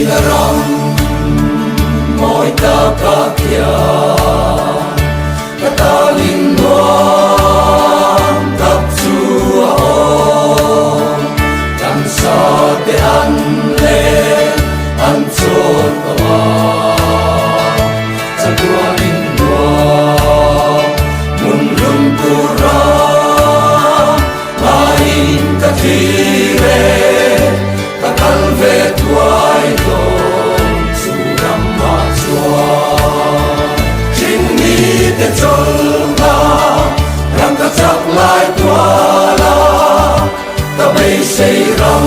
na ram moi ta ka kia ka ta linh loam tập chua o tam sa te an le an chon ta sa tua linh loam mun lum tu ra mai ka thi re ka kal ve tuai do su ram ma chua jing ni te chol na ram ka chak lai tua la ta bei sei ram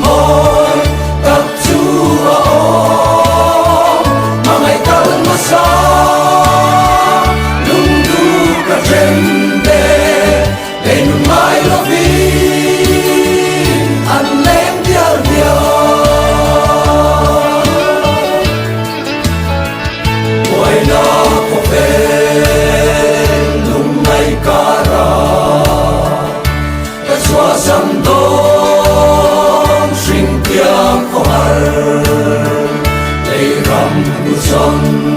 moi tak chua o ma mai kal ma sa lung du ka chen de le nu mai lo vi an lem dial dial oi na ko ve lung mai kara ta chua sam dong sing tiang ko har dei ram bu son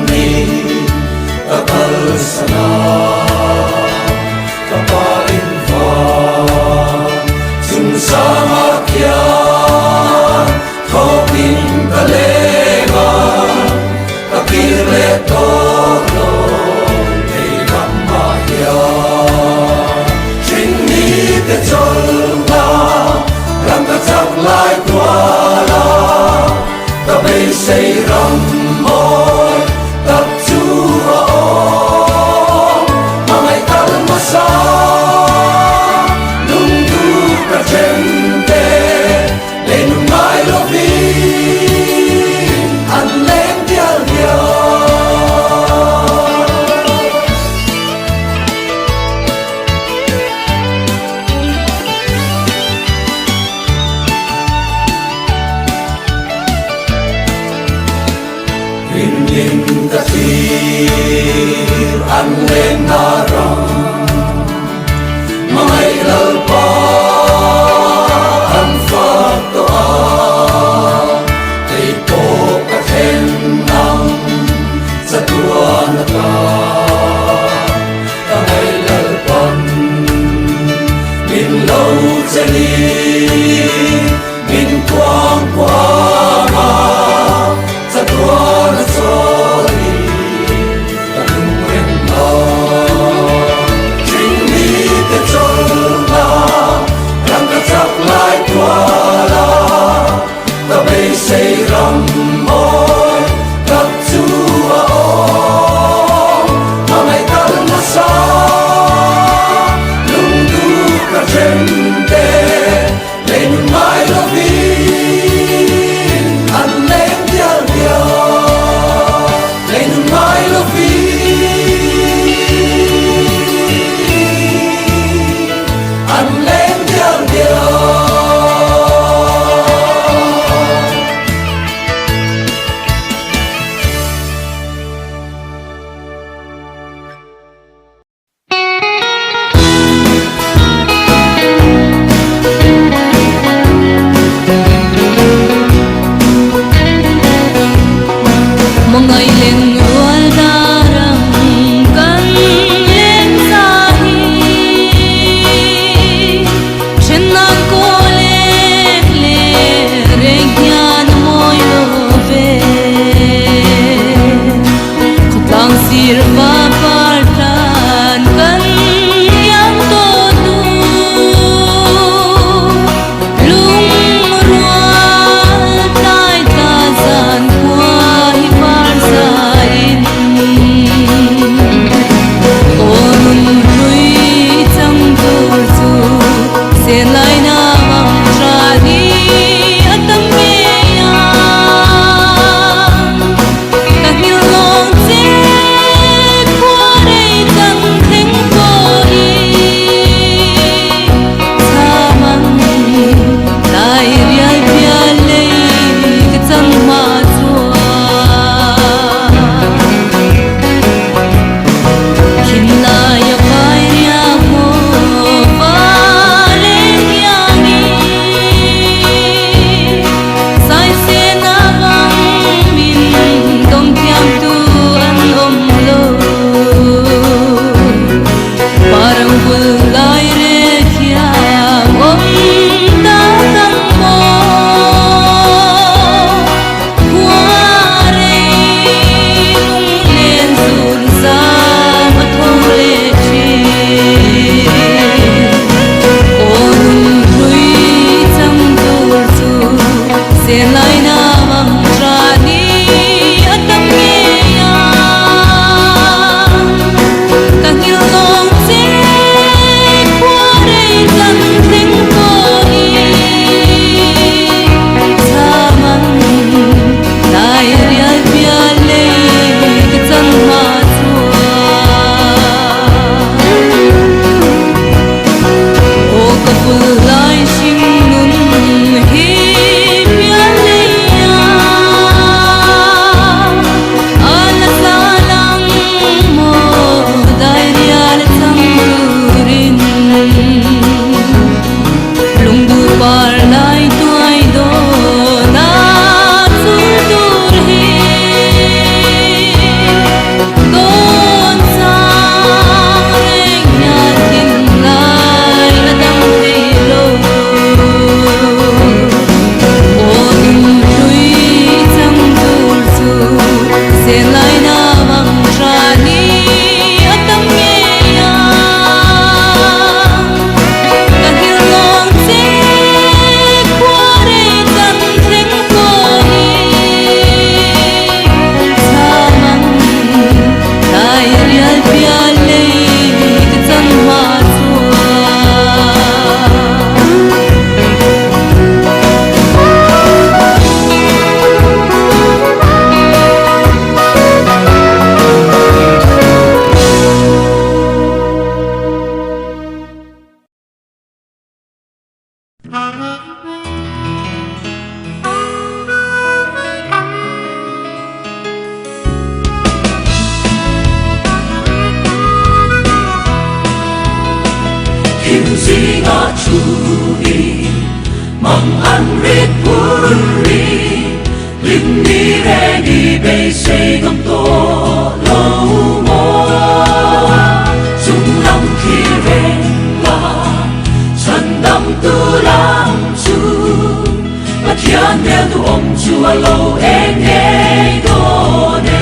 ni ta kal sana ka pa in va sum sama kia thopin ka lema ka kirle to lo dei ram ma ya jing ni te chol na ram ka chak lai tua la ta bei sei ram moi tak chua o ma mai kal ma sa lung du ka chen te le nu mai lo vi an lem dial dial in ka tir an len na ram mai lal pa an fa to a te ko ka then nang sa tua na ta ta mai lal pan min lo chali min quang quang a sa tua na soli ta lung en na jing ni te chol na ram ka chak lai tua la ta bei sei ram moi tak chua o ma mai kal ma sa lung du ka chen te le nu mai lo vi an lem dial dial le nu mai lo vi an lem dial dial một ngày lên ngựa ra răng cân lên xa hi trên nắng cô lên lên rèn nhàn môi lô về khóc tăng sir va partan cân yang to tu lung rual tai ta gian qua hi par sain onun lui chang tur chu sen lai na mang tra di atam me ya ta hil long che kwa re tang theng ko i sa mang tai rial pia le ke chang ma chua Kim na ya pai ria mo va le ya Thian nel tu om chua lâu em nghe đồ nè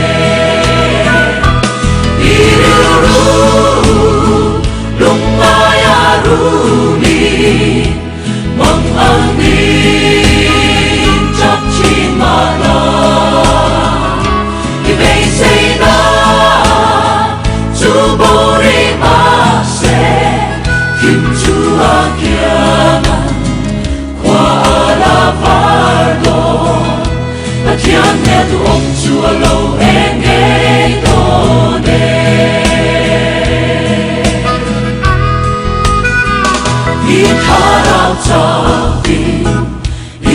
Iriru lung maya ruli mong ang din chap chi ma la Ibay say na chu bori ma se kim chu akiaman qua ala fardo Thian nel tu om chua lâu em nghe đồ nè I tha rao cha vi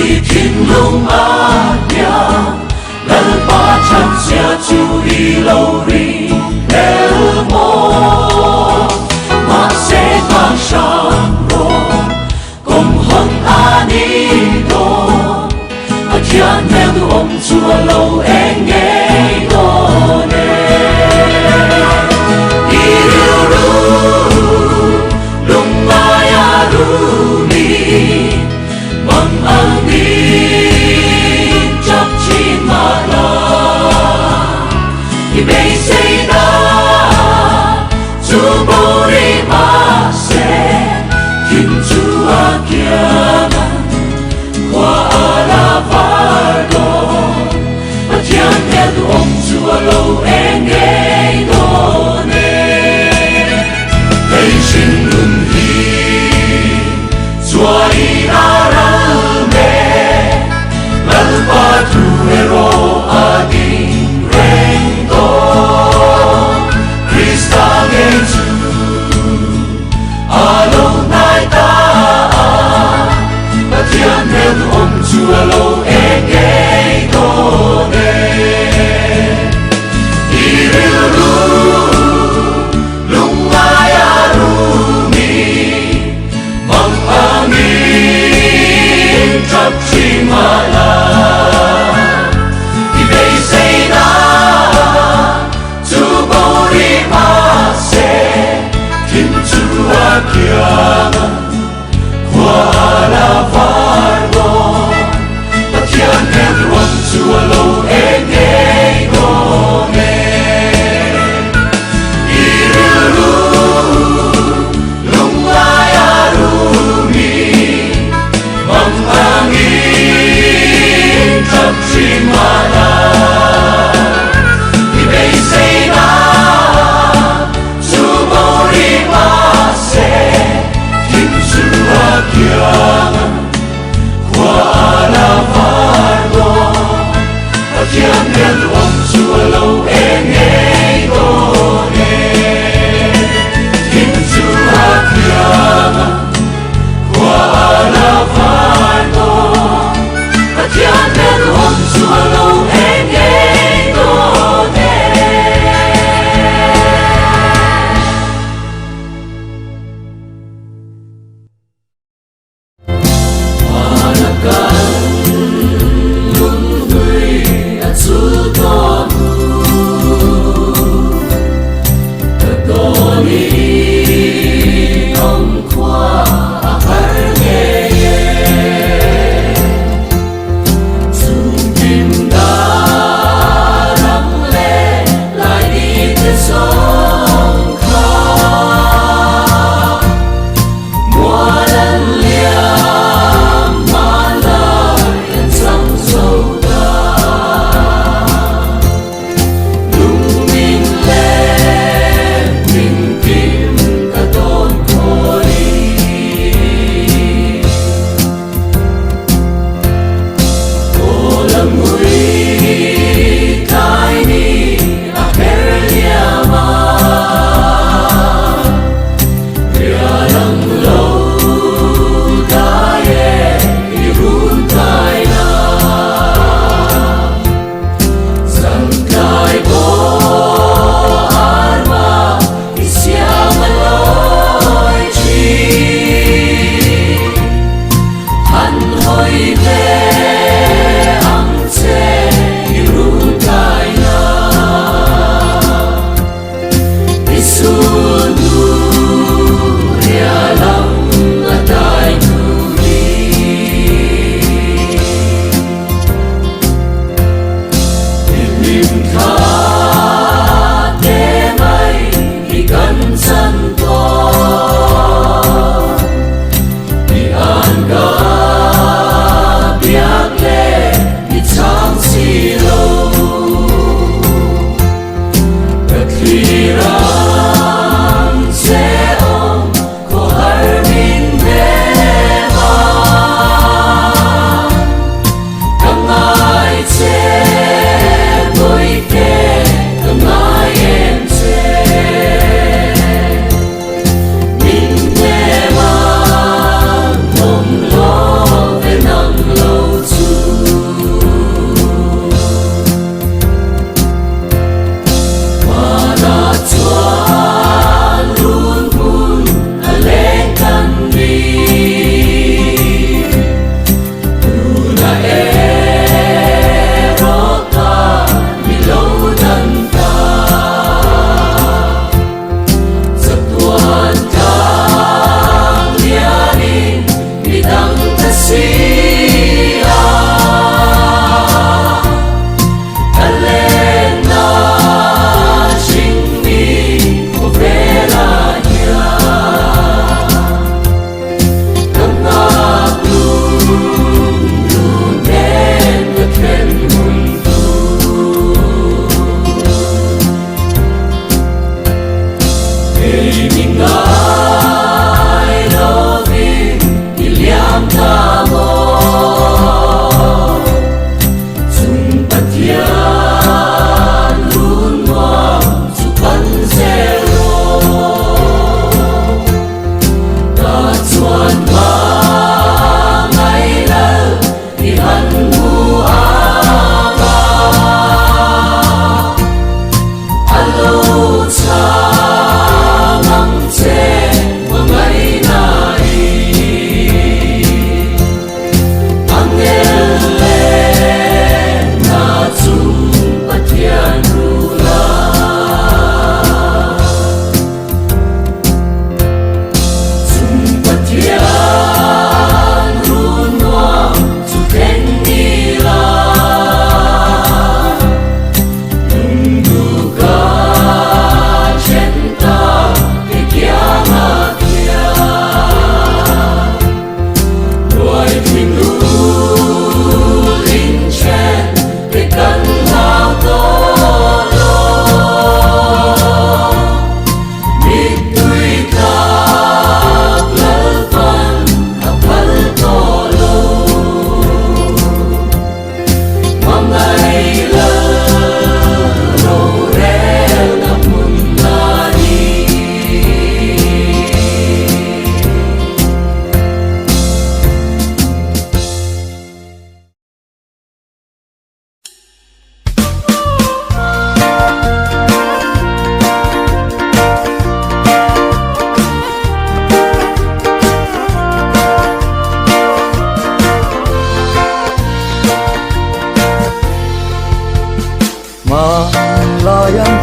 I thiên lung a nya lal ba chan sia chu I lâu ri el mo ma se ma shang ro công hong ani do Thian nel tu om chua lâu em nghe đồ nè Iriru lung maya ruli mong ang din chap chi ma la Ibay say na chu bori ma se kim chu akiaman qua ala fardo Thian nel tu om chua lâu em nghe đồ nè Hãy xin ngừng hi chua I na ra mê lal ba tu hero adin reng do Christa nghe chu alo nai ta Thian nel tu om chua lâu em nghe đồ nè Iriru lung maya rumi mong angin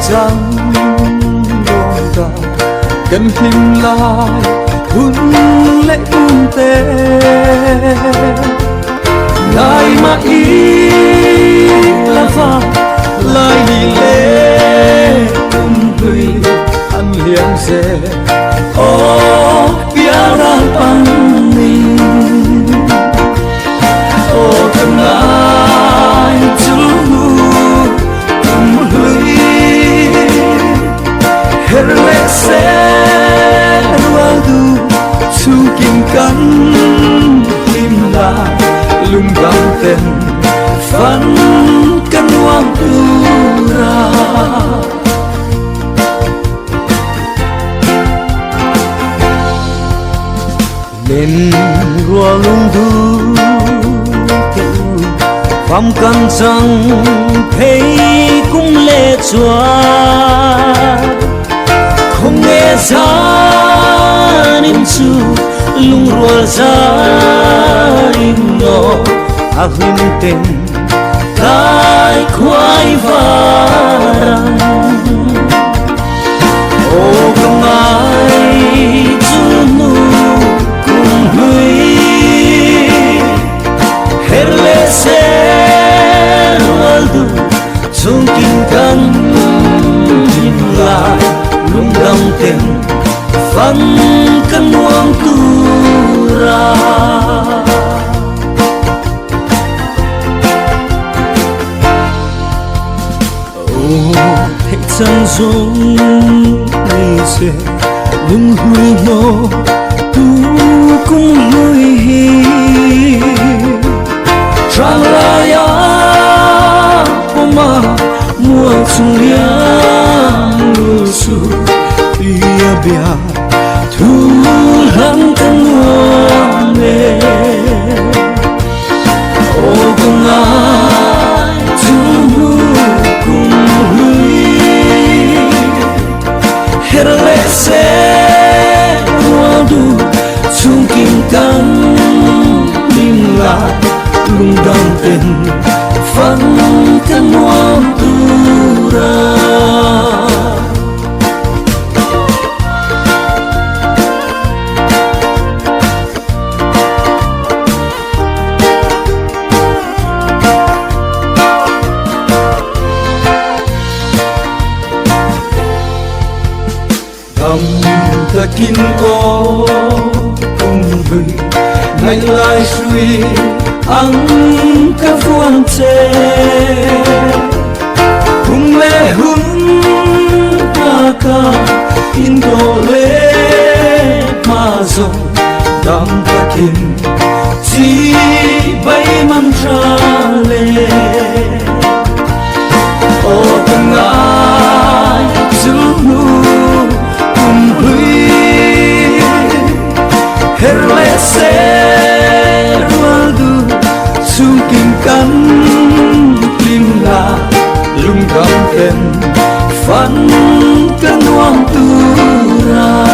trắng đôi ta cần hình lại hôn lễ tê ngài mà ý là pha lại đi lễ huy ăn liang dê ô kia ra bằng mình ô thân ai chú Herlek sẽ qua du chu kim cắn im là lung gam tên phấn cân hoang tu ra lên rùa lung thu phạm cần rằng thấy cũng lệ chúa không nghe ra niềm chu lung rùa ra im ngõ à huynh tình cái khoai vàng ô không ai chu nu cùng lui hết lệ sẽ hoa du chung kim cắn nhìn lại lung đồng tình phân cân hoang tu ra ô thế chân dung đi xe lung hui nó tu cũng lui hi trang la ya oma mua chung liang lu su bia bia thu lăng thân hoang nề ô cùng ai chung cùng lui hết lệ sẽ hoa du chung kim cắn im lại lung đồng tình phân thân hoang tu ra hin có cùng gửi ngày lại suy ăn các vuông chê cùng lệ hung ca in đồ lệ mà dòng đam ta kim chỉ bay mang ra lệ ô từng ai giữ nu cùng huy herle se ruadu su kim cắn tim là lung cảm tên phán cơn hoang tu ra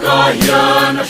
Kaya na